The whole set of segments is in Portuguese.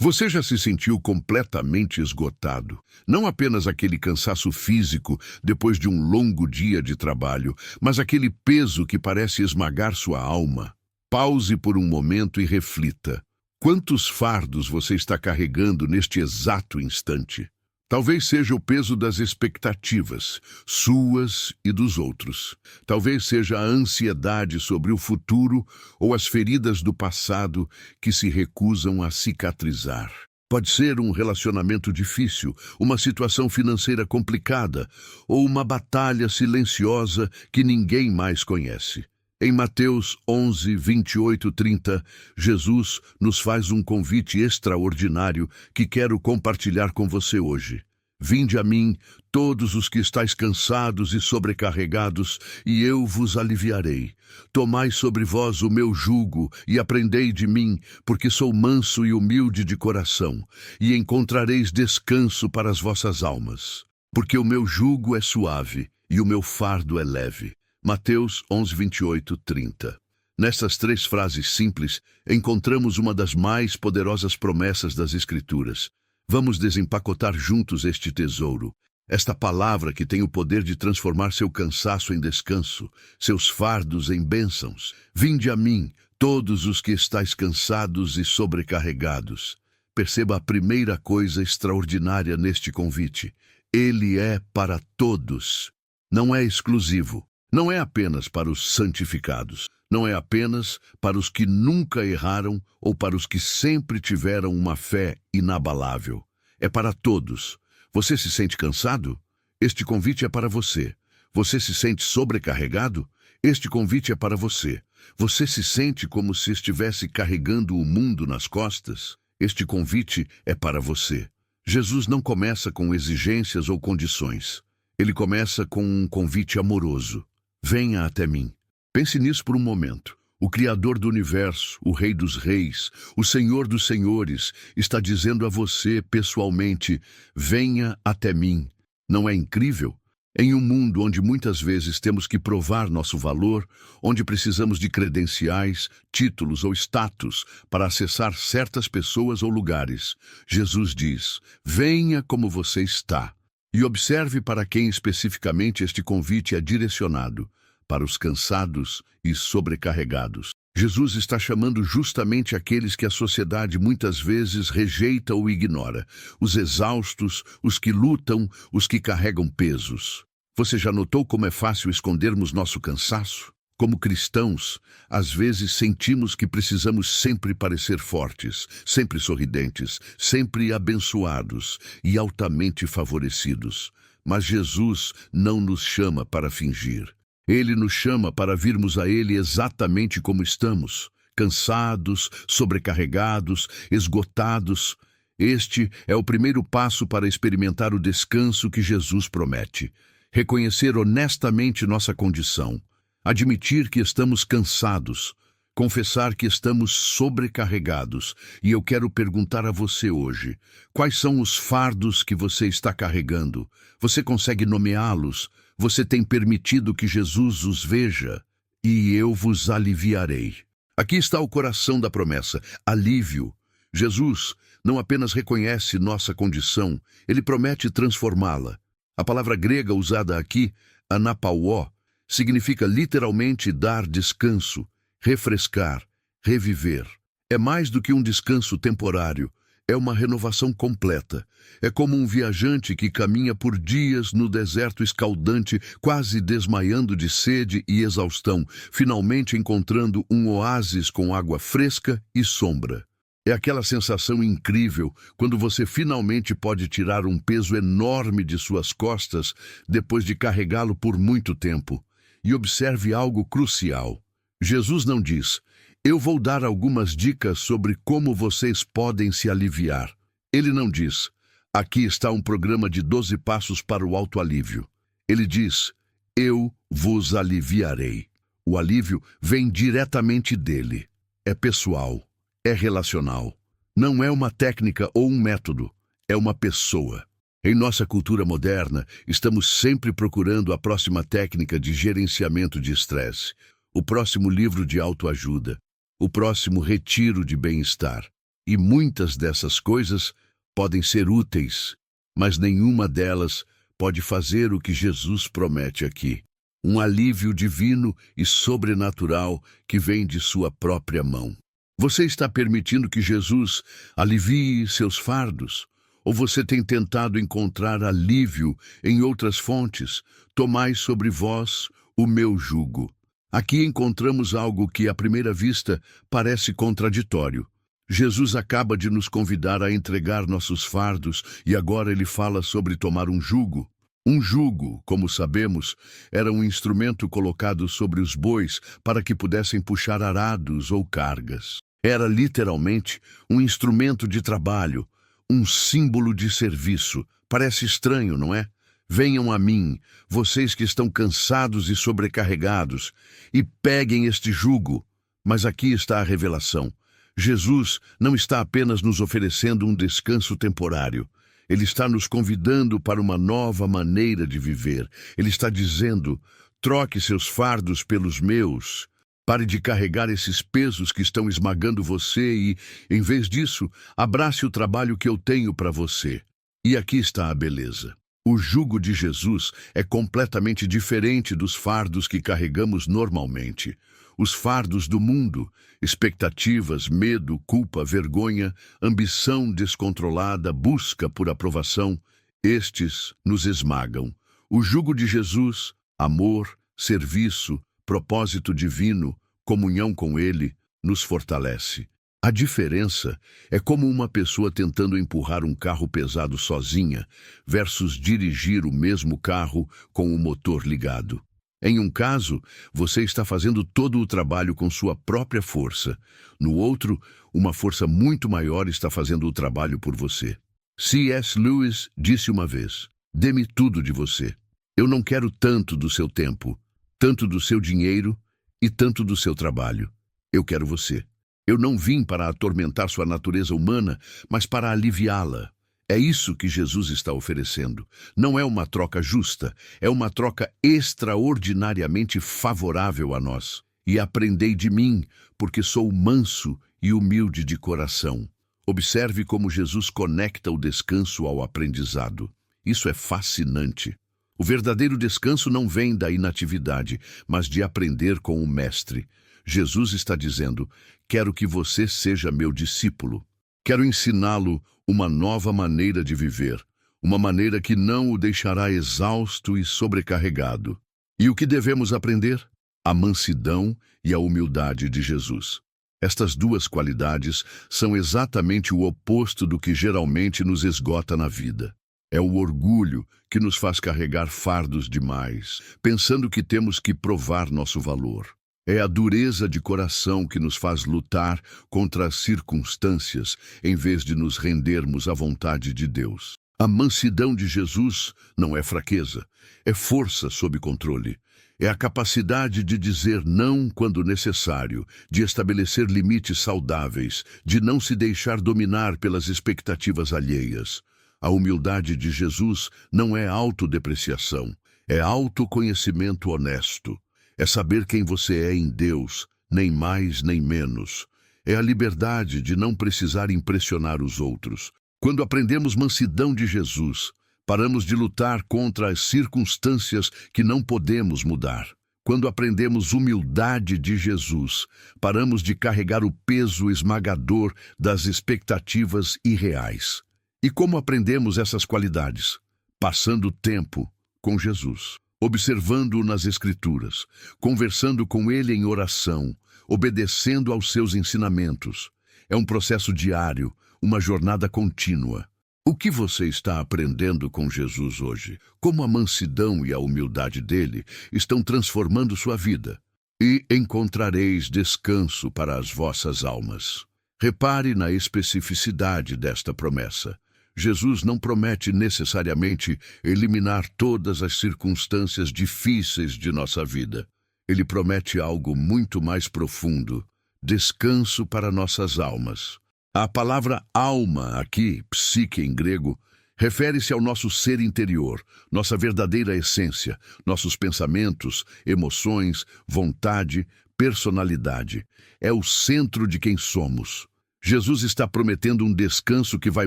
Você já se sentiu completamente esgotado? Não apenas aquele cansaço físico depois de um longo dia de trabalho, mas aquele peso que parece esmagar sua alma. Pause por um momento e reflita. Quantos fardos você está carregando neste exato instante? Talvez seja o peso das expectativas, suas e dos outros. Talvez seja a ansiedade sobre o futuro ou as feridas do passado que se recusam a cicatrizar. Pode ser um relacionamento difícil, uma situação financeira complicada ou uma batalha silenciosa que ninguém mais conhece. Em Mateus 11, 28, 30, Jesus nos faz um convite extraordinário que quero compartilhar com você hoje. Vinde a mim, todos os que estáis cansados e sobrecarregados, e eu vos aliviarei. Tomai sobre vós o meu jugo e aprendei de mim, porque sou manso e humilde de coração, e encontrareis descanso para as vossas almas. Porque o meu jugo é suave e o meu fardo é leve. Mateus 11, 28, 30. Nessas três frases simples, encontramos uma das mais poderosas promessas das Escrituras. Vamos desempacotar juntos este tesouro, esta palavra que tem o poder de transformar seu cansaço em descanso, seus fardos em bênçãos. Vinde a mim, todos os que estáis cansados e sobrecarregados. Perceba a primeira coisa extraordinária neste convite. Ele é para todos. Não é exclusivo. Não é apenas para os santificados, não é apenas para os que nunca erraram ou para os que sempre tiveram uma fé inabalável. É para todos. Você se sente cansado? Este convite é para você. Você se sente sobrecarregado? Este convite é para você. Você se sente como se estivesse carregando o mundo nas costas? Este convite é para você. Jesus não começa com exigências ou condições. Ele começa com um convite amoroso. Venha até mim. Pense nisso por um momento. O Criador do Universo, o Rei dos Reis, o Senhor dos Senhores, está dizendo a você pessoalmente, venha até mim. Não é incrível? Em um mundo onde muitas vezes temos que provar nosso valor, onde precisamos de credenciais, títulos ou status para acessar certas pessoas ou lugares, Jesus diz, venha como você está. E observe para quem especificamente este convite é direcionado, para os cansados e sobrecarregados. Jesus está chamando justamente aqueles que a sociedade muitas vezes rejeita ou ignora, os exaustos, os que lutam, os que carregam pesos. Você já notou como é fácil escondermos nosso cansaço? Como cristãos, às vezes sentimos que precisamos sempre parecer fortes, sempre sorridentes, sempre abençoados e altamente favorecidos. Mas Jesus não nos chama para fingir. Ele nos chama para virmos a Ele exatamente como estamos, cansados, sobrecarregados, esgotados. Este é o primeiro passo para experimentar o descanso que Jesus promete. Reconhecer honestamente nossa condição. Admitir que estamos cansados, confessar que estamos sobrecarregados. E eu quero perguntar a você hoje, quais são os fardos que você está carregando? Você consegue nomeá-los? Você tem permitido que Jesus os veja? E eu vos aliviarei. Aqui está o coração da promessa, alívio. Jesus não apenas reconhece nossa condição, ele promete transformá-la. A palavra grega usada aqui, anapauó, significa literalmente dar descanso, refrescar, reviver. É mais do que um descanso temporário, é uma renovação completa. É como um viajante que caminha por dias no deserto escaldante, quase desmaiando de sede e exaustão, finalmente encontrando um oásis com água fresca e sombra. É aquela sensação incrível quando você finalmente pode tirar um peso enorme de suas costas depois de carregá-lo por muito tempo. E observe algo crucial. Jesus não diz, eu vou dar algumas dicas sobre como vocês podem se aliviar. Ele não diz, aqui está um programa de 12 passos para o autoalívio. Ele diz, eu vos aliviarei. O alívio vem diretamente dele. É pessoal, é relacional. Não é uma técnica ou um método, é uma pessoa. Em nossa cultura moderna, estamos sempre procurando a próxima técnica de gerenciamento de estresse, o próximo livro de autoajuda, o próximo retiro de bem-estar. E muitas dessas coisas podem ser úteis, mas nenhuma delas pode fazer o que Jesus promete aqui. Um alívio divino e sobrenatural que vem de sua própria mão. Você está permitindo que Jesus alivie seus fardos? Ou você tem tentado encontrar alívio em outras fontes? Tomai sobre vós o meu jugo. Aqui encontramos algo que, à primeira vista, parece contraditório. Jesus acaba de nos convidar a entregar nossos fardos e agora ele fala sobre tomar um jugo. Um jugo, como sabemos, era um instrumento colocado sobre os bois para que pudessem puxar arados ou cargas. Era literalmente um instrumento de trabalho, um símbolo de serviço. Parece estranho, não é? Venham a mim, vocês que estão cansados e sobrecarregados, e peguem este jugo. Mas aqui está a revelação. Jesus não está apenas nos oferecendo um descanso temporário. Ele está nos convidando para uma nova maneira de viver. Ele está dizendo, troque seus fardos pelos meus. Pare de carregar esses pesos que estão esmagando você e, em vez disso, abrace o trabalho que eu tenho para você. E aqui está a beleza. O jugo de Jesus é completamente diferente dos fardos que carregamos normalmente. Os fardos do mundo, expectativas, medo, culpa, vergonha, ambição descontrolada, busca por aprovação, estes nos esmagam. O jugo de Jesus, amor, serviço, propósito divino, comunhão com Ele, nos fortalece. A diferença é como uma pessoa tentando empurrar um carro pesado sozinha versus dirigir o mesmo carro com o motor ligado. Em um caso, você está fazendo todo o trabalho com sua própria força. No outro, uma força muito maior está fazendo o trabalho por você. C.S. Lewis disse uma vez, dê-me tudo de você. Eu não quero tanto do seu tempo, tanto do seu dinheiro e tanto do seu trabalho. Eu quero você. Eu não vim para atormentar sua natureza humana, mas para aliviá-la. É isso que Jesus está oferecendo. Não é uma troca justa, é uma troca extraordinariamente favorável a nós. E aprendei de mim, porque sou manso e humilde de coração. Observe como Jesus conecta o descanso ao aprendizado. Isso é fascinante. O verdadeiro descanso não vem da inatividade, mas de aprender com o Mestre. Jesus está dizendo, quero que você seja meu discípulo. Quero ensiná-lo uma nova maneira de viver, uma maneira que não o deixará exausto e sobrecarregado. E o que devemos aprender? A mansidão e a humildade de Jesus. Estas duas qualidades são exatamente o oposto do que geralmente nos esgota na vida. É o orgulho que nos faz carregar fardos demais, pensando que temos que provar nosso valor. É a dureza de coração que nos faz lutar contra as circunstâncias, em vez de nos rendermos à vontade de Deus. A mansidão de Jesus não é fraqueza, é força sob controle. É a capacidade de dizer não quando necessário, de estabelecer limites saudáveis, de não se deixar dominar pelas expectativas alheias. A humildade de Jesus não é autodepreciação, é autoconhecimento honesto. É saber quem você é em Deus, nem mais nem menos. É a liberdade de não precisar impressionar os outros. Quando aprendemos mansidão de Jesus, paramos de lutar contra as circunstâncias que não podemos mudar. Quando aprendemos humildade de Jesus, paramos de carregar o peso esmagador das expectativas irreais. E como aprendemos essas qualidades? Passando tempo com Jesus. Observando-o nas Escrituras, conversando com ele em oração, obedecendo aos seus ensinamentos. É um processo diário, uma jornada contínua. O que você está aprendendo com Jesus hoje? Como a mansidão e a humildade dele estão transformando sua vida? E encontrareis descanso para as vossas almas. Repare na especificidade desta promessa. Jesus não promete necessariamente eliminar todas as circunstâncias difíceis de nossa vida. Ele promete algo muito mais profundo, descanso para nossas almas. A palavra alma aqui, psique em grego, refere-se ao nosso ser interior, nossa verdadeira essência, nossos pensamentos, emoções, vontade, personalidade. É o centro de quem somos. Jesus está prometendo um descanso que vai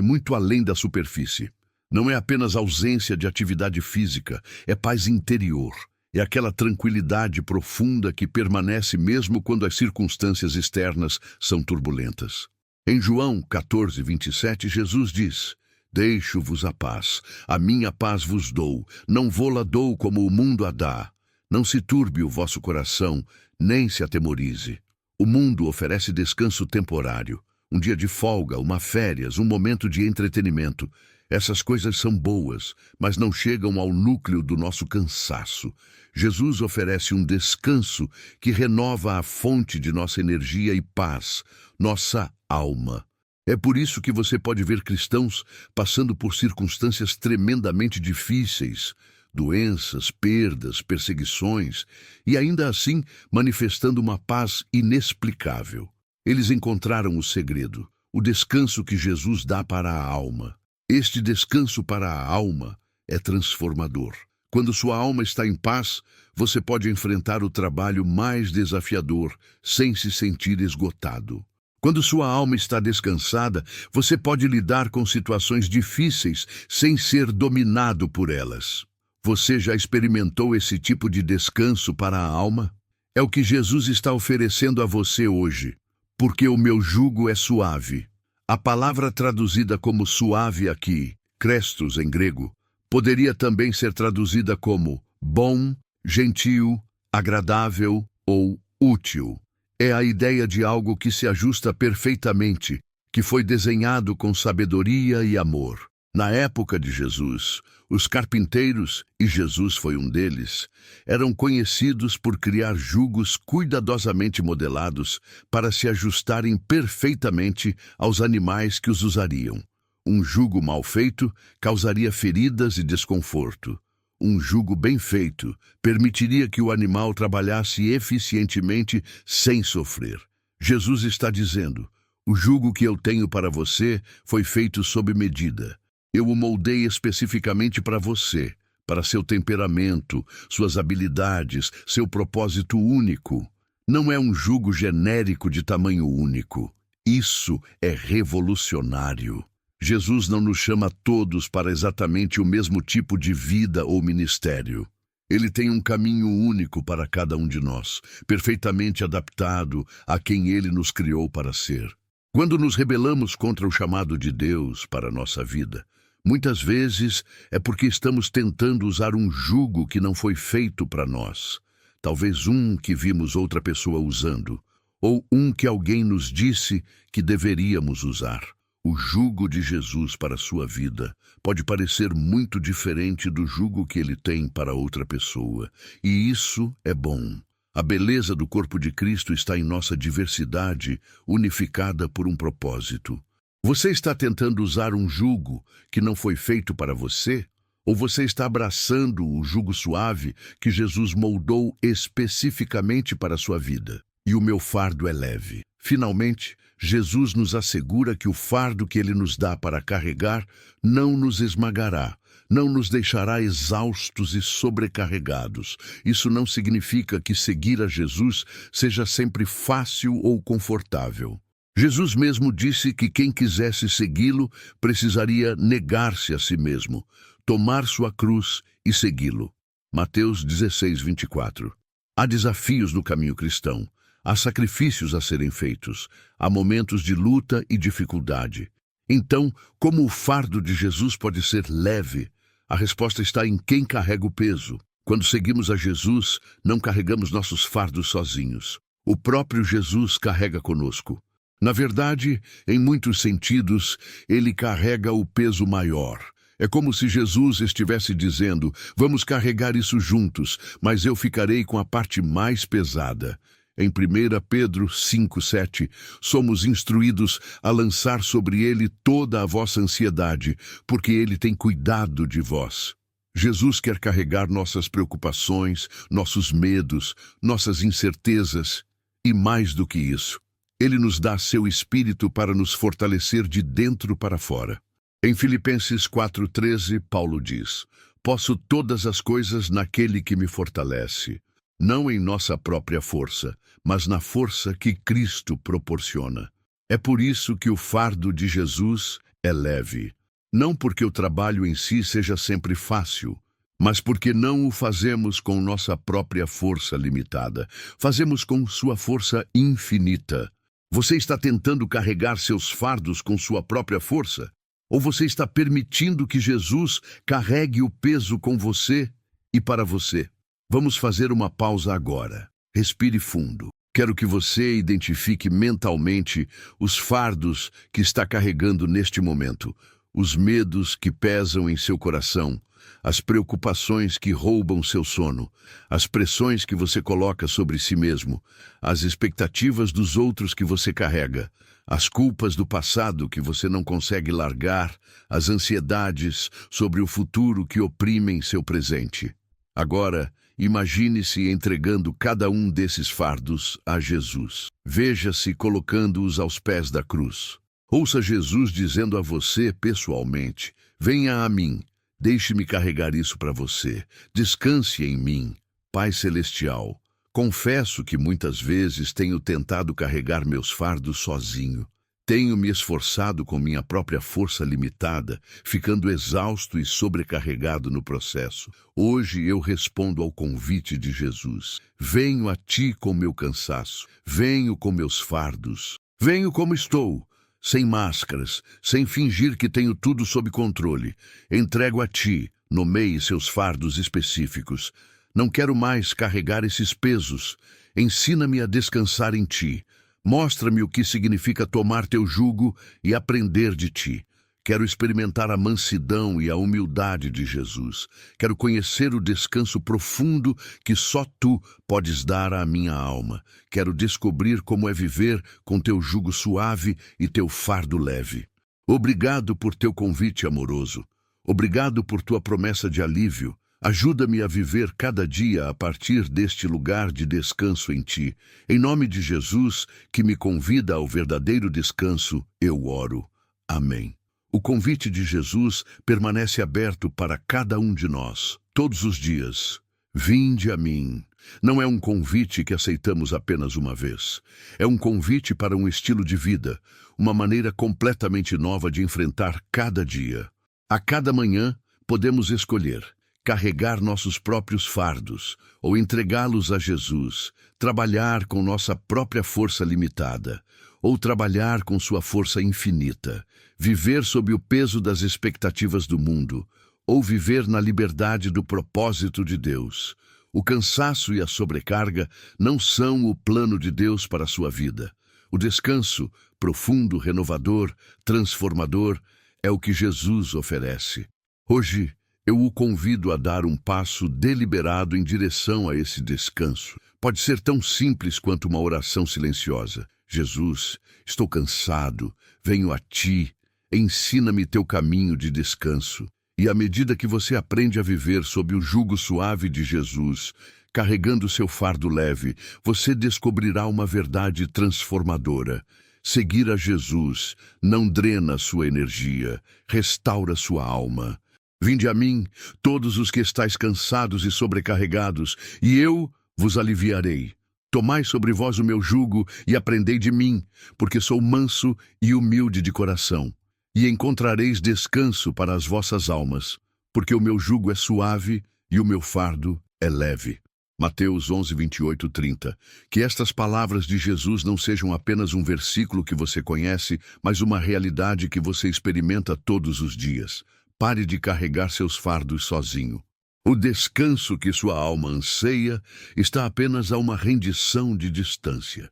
muito além da superfície. Não é apenas ausência de atividade física, é paz interior. É aquela tranquilidade profunda que permanece mesmo quando as circunstâncias externas são turbulentas. Em João 14:27, Jesus diz: Deixo-vos a minha paz vos dou, não vô-la dou como o mundo a dá. Não se turbe o vosso coração, nem se atemorize. O mundo oferece descanso temporário, um dia de folga, uma férias, um momento de entretenimento. Essas coisas são boas, mas não chegam ao núcleo do nosso cansaço. Jesus oferece um descanso que renova a fonte de nossa energia e paz, nossa alma. É por isso que você pode ver cristãos passando por circunstâncias tremendamente difíceis, doenças, perdas, perseguições, e ainda assim manifestando uma paz inexplicável. Eles encontraram o segredo, o descanso que Jesus dá para a alma. Este descanso para a alma é transformador. Quando sua alma está em paz, você pode enfrentar o trabalho mais desafiador sem se sentir esgotado. Quando sua alma está descansada, você pode lidar com situações difíceis sem ser dominado por elas. Você já experimentou esse tipo de descanso para a alma? É o que Jesus está oferecendo a você hoje. Porque o meu jugo é suave. A palavra traduzida como suave aqui, krestos em grego, poderia também ser traduzida como bom, gentil, agradável ou útil. É a ideia de algo que se ajusta perfeitamente, que foi desenhado com sabedoria e amor. Na época de Jesus, os carpinteiros, e Jesus foi um deles, eram conhecidos por criar jugos cuidadosamente modelados para se ajustarem perfeitamente aos animais que os usariam. Um jugo mal feito causaria feridas e desconforto. Um jugo bem feito permitiria que o animal trabalhasse eficientemente sem sofrer. Jesus está dizendo: o jugo que eu tenho para você foi feito sob medida. Eu o moldei especificamente para você, para seu temperamento, suas habilidades, seu propósito único. Não é um jugo genérico de tamanho único. Isso é revolucionário. Jesus não nos chama todos para exatamente o mesmo tipo de vida ou ministério. Ele tem um caminho único para cada um de nós, perfeitamente adaptado a quem Ele nos criou para ser. Quando nos rebelamos contra o chamado de Deus para a nossa vida, muitas vezes é porque estamos tentando usar um jugo que não foi feito para nós. Talvez um que vimos outra pessoa usando, ou um que alguém nos disse que deveríamos usar. O jugo de Jesus para a sua vida pode parecer muito diferente do jugo que ele tem para outra pessoa, e isso é bom. A beleza do corpo de Cristo está em nossa diversidade, unificada por um propósito. Você está tentando usar um jugo que não foi feito para você? Ou você está abraçando o jugo suave que Jesus moldou especificamente para a sua vida? E o meu fardo é leve. Finalmente, Jesus nos assegura que o fardo que Ele nos dá para carregar não nos esmagará, não nos deixará exaustos e sobrecarregados. Isso não significa que seguir a Jesus seja sempre fácil ou confortável. Jesus mesmo disse que quem quisesse segui-lo precisaria negar-se a si mesmo, tomar sua cruz e segui-lo. Mateus 16:24. Há desafios no caminho cristão. Há sacrifícios a serem feitos, há momentos de luta e dificuldade. Então, como o fardo de Jesus pode ser leve? A resposta está em quem carrega o peso. Quando seguimos a Jesus, não carregamos nossos fardos sozinhos. O próprio Jesus carrega conosco. Na verdade, em muitos sentidos, ele carrega o peso maior. É como se Jesus estivesse dizendo: vamos carregar isso juntos, mas eu ficarei com a parte mais pesada. Em 1 Pedro 5:7, somos instruídos a lançar sobre ele toda a vossa ansiedade, porque ele tem cuidado de vós. Jesus quer carregar nossas preocupações, nossos medos, nossas incertezas, e mais do que isso, ele nos dá seu Espírito para nos fortalecer de dentro para fora. Em Filipenses 4:13, Paulo diz: posso todas as coisas naquele que me fortalece. Não em nossa própria força, mas na força que Cristo proporciona. É por isso que o fardo de Jesus é leve. Não porque o trabalho em si seja sempre fácil, mas porque não o fazemos com nossa própria força limitada. Fazemos com sua força infinita. Você está tentando carregar seus fardos com sua própria força? Ou você está permitindo que Jesus carregue o peso com você e para você? Vamos fazer uma pausa agora. Respire fundo. Quero que você identifique mentalmente os fardos que está carregando neste momento, os medos que pesam em seu coração, as preocupações que roubam seu sono, as pressões que você coloca sobre si mesmo, as expectativas dos outros que você carrega, as culpas do passado que você não consegue largar, as ansiedades sobre o futuro que oprimem seu presente. Agora, imagine-se entregando cada um desses fardos a Jesus. Veja-se colocando-os aos pés da cruz. Ouça Jesus dizendo a você pessoalmente: venha a mim, deixe-me carregar isso para você. Descanse em mim, Pai Celestial. Confesso que muitas vezes tenho tentado carregar meus fardos sozinho. Tenho me esforçado com minha própria força limitada, ficando exausto e sobrecarregado no processo. Hoje eu respondo ao convite de Jesus. Venho a ti com meu cansaço, venho com meus fardos, venho como estou, sem máscaras, sem fingir que tenho tudo sob controle. Entrego a ti, nomeie seus fardos específicos. Não quero mais carregar esses pesos. Ensina-me a descansar em ti. Mostra-me o que significa tomar teu jugo e aprender de ti. Quero experimentar a mansidão e a humildade de Jesus. Quero conhecer o descanso profundo que só tu podes dar à minha alma. Quero descobrir como é viver com teu jugo suave e teu fardo leve. Obrigado por teu convite amoroso. Obrigado por tua promessa de alívio. Ajuda-me a viver cada dia a partir deste lugar de descanso em ti. Em nome de Jesus, que me convida ao verdadeiro descanso, eu oro. Amém. O convite de Jesus permanece aberto para cada um de nós, todos os dias. Vinde a mim. Não é um convite que aceitamos apenas uma vez. É um convite para um estilo de vida, uma maneira completamente nova de enfrentar cada dia. A cada manhã, podemos escolher carregar nossos próprios fardos ou entregá-los a Jesus, trabalhar com nossa própria força limitada ou trabalhar com sua força infinita, viver sob o peso das expectativas do mundo ou viver na liberdade do propósito de Deus. O cansaço e a sobrecarga não são o plano de Deus para a sua vida. O descanso, profundo, renovador, transformador, é o que Jesus oferece. Hoje, eu o convido a dar um passo deliberado em direção a esse descanso. Pode ser tão simples quanto uma oração silenciosa. Jesus, estou cansado, venho a ti, ensina-me teu caminho de descanso. E à medida que você aprende a viver sob o jugo suave de Jesus, carregando seu fardo leve, você descobrirá uma verdade transformadora. Seguir a Jesus não drena sua energia, restaura sua alma. Vinde a mim, todos os que estáis cansados e sobrecarregados, e eu vos aliviarei. Tomai sobre vós o meu jugo e aprendei de mim, porque sou manso e humilde de coração. E encontrareis descanso para as vossas almas, porque o meu jugo é suave e o meu fardo é leve. Mateus 11, 28, 30. Que estas palavras de Jesus não sejam apenas um versículo que você conhece, mas uma realidade que você experimenta todos os dias. Pare de carregar seus fardos sozinho. O descanso que sua alma anseia está apenas a uma rendição de distância.